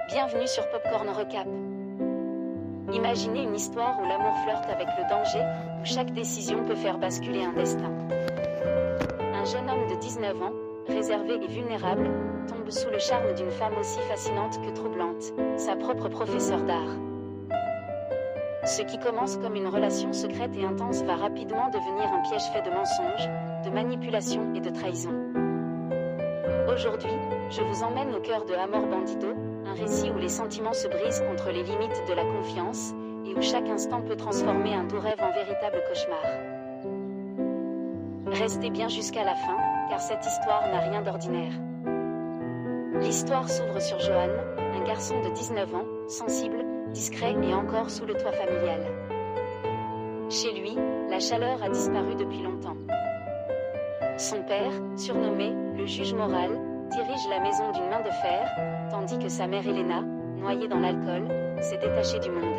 Bienvenue sur Popcorn Recap. Imaginez une histoire où l'amour flirte avec le danger, où chaque décision peut faire basculer un destin. Un jeune homme de 19 ans, réservé et vulnérable, tombe sous le charme d'une femme aussi fascinante que troublante, sa propre professeure d'art. Ce qui commence comme une relation secrète et intense va rapidement devenir un piège fait de mensonges, de manipulations et de trahison. Aujourd'hui, je vous emmène au cœur de Amor Bandido, un récit où les sentiments se brisent contre les limites de la confiance, et où chaque instant peut transformer un doux rêve en véritable cauchemar. Restez bien jusqu'à la fin, car cette histoire n'a rien d'ordinaire. L'histoire s'ouvre sur Johan, un garçon de 19 ans, sensible, discret et encore sous le toit familial. Chez lui, la chaleur a disparu depuis longtemps. Son père, surnommé le juge moral, dirige la maison d'une main de fer, tandis que sa mère Elena, noyée dans l'alcool, s'est détachée du monde.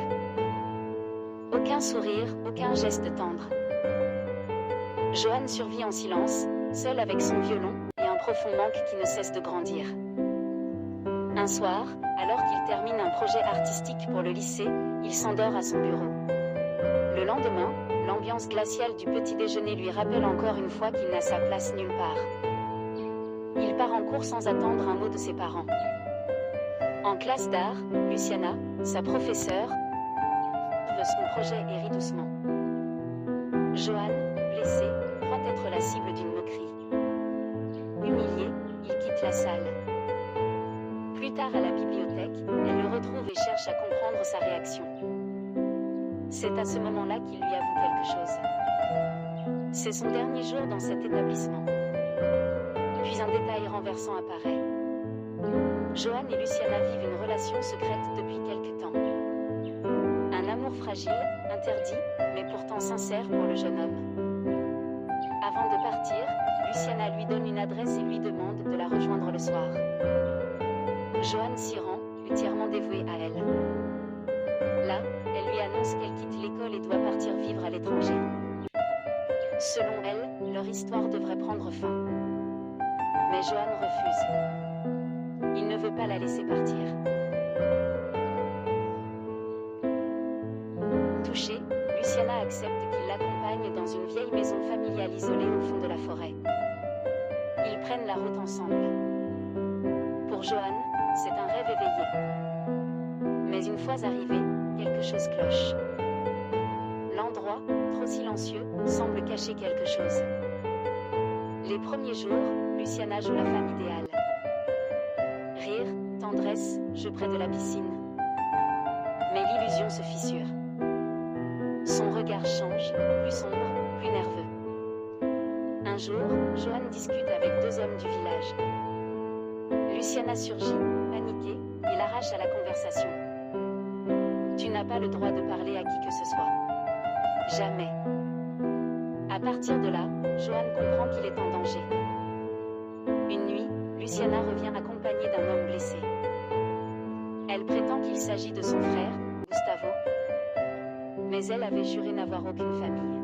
Aucun sourire, aucun geste tendre. Johan survit en silence, seul avec son violon, et un profond manque qui ne cesse de grandir. Un soir, alors qu'il termine un projet artistique pour le lycée, il s'endort à son bureau. Le lendemain, l'ambiance glaciale du petit déjeuner lui rappelle encore une fois qu'il n'a sa place nulle part. Il part en cours sans attendre un mot de ses parents. En classe d'art, Luciana, sa professeure, son projet et rit doucement. Johan, blessé, croit être la cible d'une moquerie. Humilié, il quitte la salle. Plus tard à la bibliothèque, elle le retrouve et cherche à comprendre sa réaction. C'est à ce moment-là qu'il lui avoue quelque chose. C'est son dernier jour dans cet établissement. Puis un détail renversant apparaît. Johan et Luciana vivent une relation secrète depuis quelque temps. Un amour fragile, interdit, mais pourtant sincère pour le jeune homme. Avant de partir, Luciana lui donne une adresse et lui demande de la rejoindre le soir. Johan s'y rend, entièrement dévoué à elle. Là, elle lui annonce qu'elle quitte l'école et doit partir vivre à l'étranger. Selon elle, leur histoire devrait prendre fin. Mais Johan refuse. Il ne veut pas la laisser partir. Touchée, Luciana accepte qu'il l'accompagne dans une vieille maison familiale isolée au fond de la forêt. Ils prennent la route ensemble. Pour Johan, c'est un rêve éveillé. Mais une fois arrivé, quelque chose cloche. L'endroit, trop silencieux, semble cacher quelque chose. Les premiers jours, Luciana joue la femme idéale. Rire, tendresse, jeu près de la piscine. Mais l'illusion se fissure. Son regard change, plus sombre, plus nerveux. Un jour, Johan discute avec deux hommes du village. Luciana surgit, paniquée, et l'arrache à la conversation. Tu n'as pas le droit de parler à qui que ce soit. Jamais. À partir de là, Johan comprend qu'il est en danger. Une nuit, Luciana revient accompagnée d'un homme blessé. Elle prétend qu'il s'agit de son frère, Gustavo. Mais elle avait juré n'avoir aucune famille.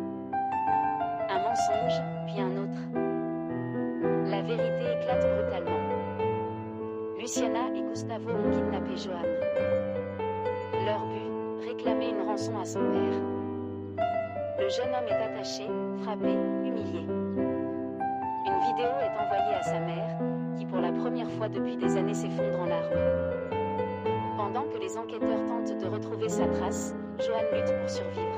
Un mensonge, puis un autre. La vérité éclate brutalement. Luciana et Gustavo ont kidnappé Johan. Leur but, réclamer une rançon à son père. Le jeune homme est attaché, frappé, humilié. Une vidéo est envoyée à sa mère, qui pour la première fois depuis des années s'effondre en larmes. Pendant que les enquêteurs tentent de retrouver sa trace, Johan lutte pour survivre.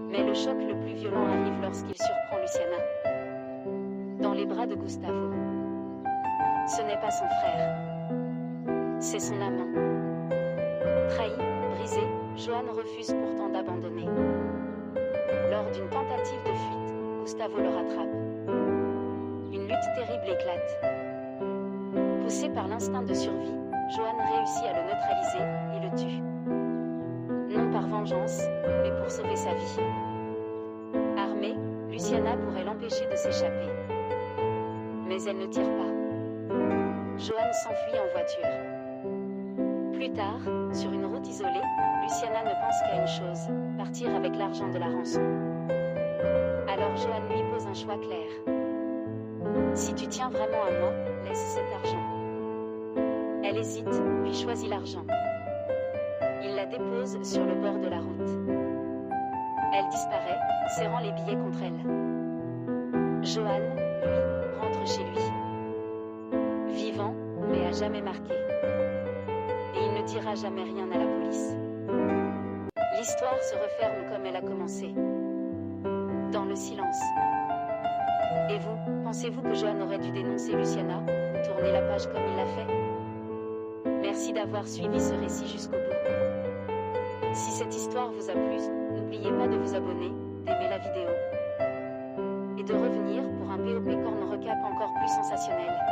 Mais le choc le plus violent arrive lorsqu'il surprend Luciana. Dans les bras de Gustavo. Ce n'est pas son frère. C'est son amant. Trahi, brisé, Johan refuse pourtant d'abandonner. Lors d'une tentative de fuite, Gustavo le rattrape. Une lutte terrible éclate. Poussé par l'instinct de survie, Johan réussit à le neutraliser et le tue. Non par vengeance, mais pour sauver sa vie. Armée, Luciana pourrait l'empêcher de s'échapper. Mais elle ne tire pas. Johan s'enfuit en voiture. Plus tard, sur une route isolée, Luciana ne pense qu'à une chose, partir avec l'argent de la rançon. Alors Johan lui pose un choix clair. Si tu tiens vraiment à moi, laisse cet argent. Elle Elle hésite, puis choisit l'argent. Il la dépose sur le bord de la route. Elle disparaît, serrant les billets contre elle. Johan, lui, rentre chez lui. Vivant, mais à jamais marqué. Et il ne dira jamais rien à la police. L'histoire se referme comme elle a commencé. Dans le silence. Et vous, pensez-vous que Johan aurait dû dénoncer Luciana, ou tourner la page comme il l'a fait? Merci d'avoir suivi ce récit jusqu'au bout. Si cette histoire vous a plu, n'oubliez pas de vous abonner, d'aimer la vidéo et de revenir pour un POP Corn Recap encore plus sensationnel.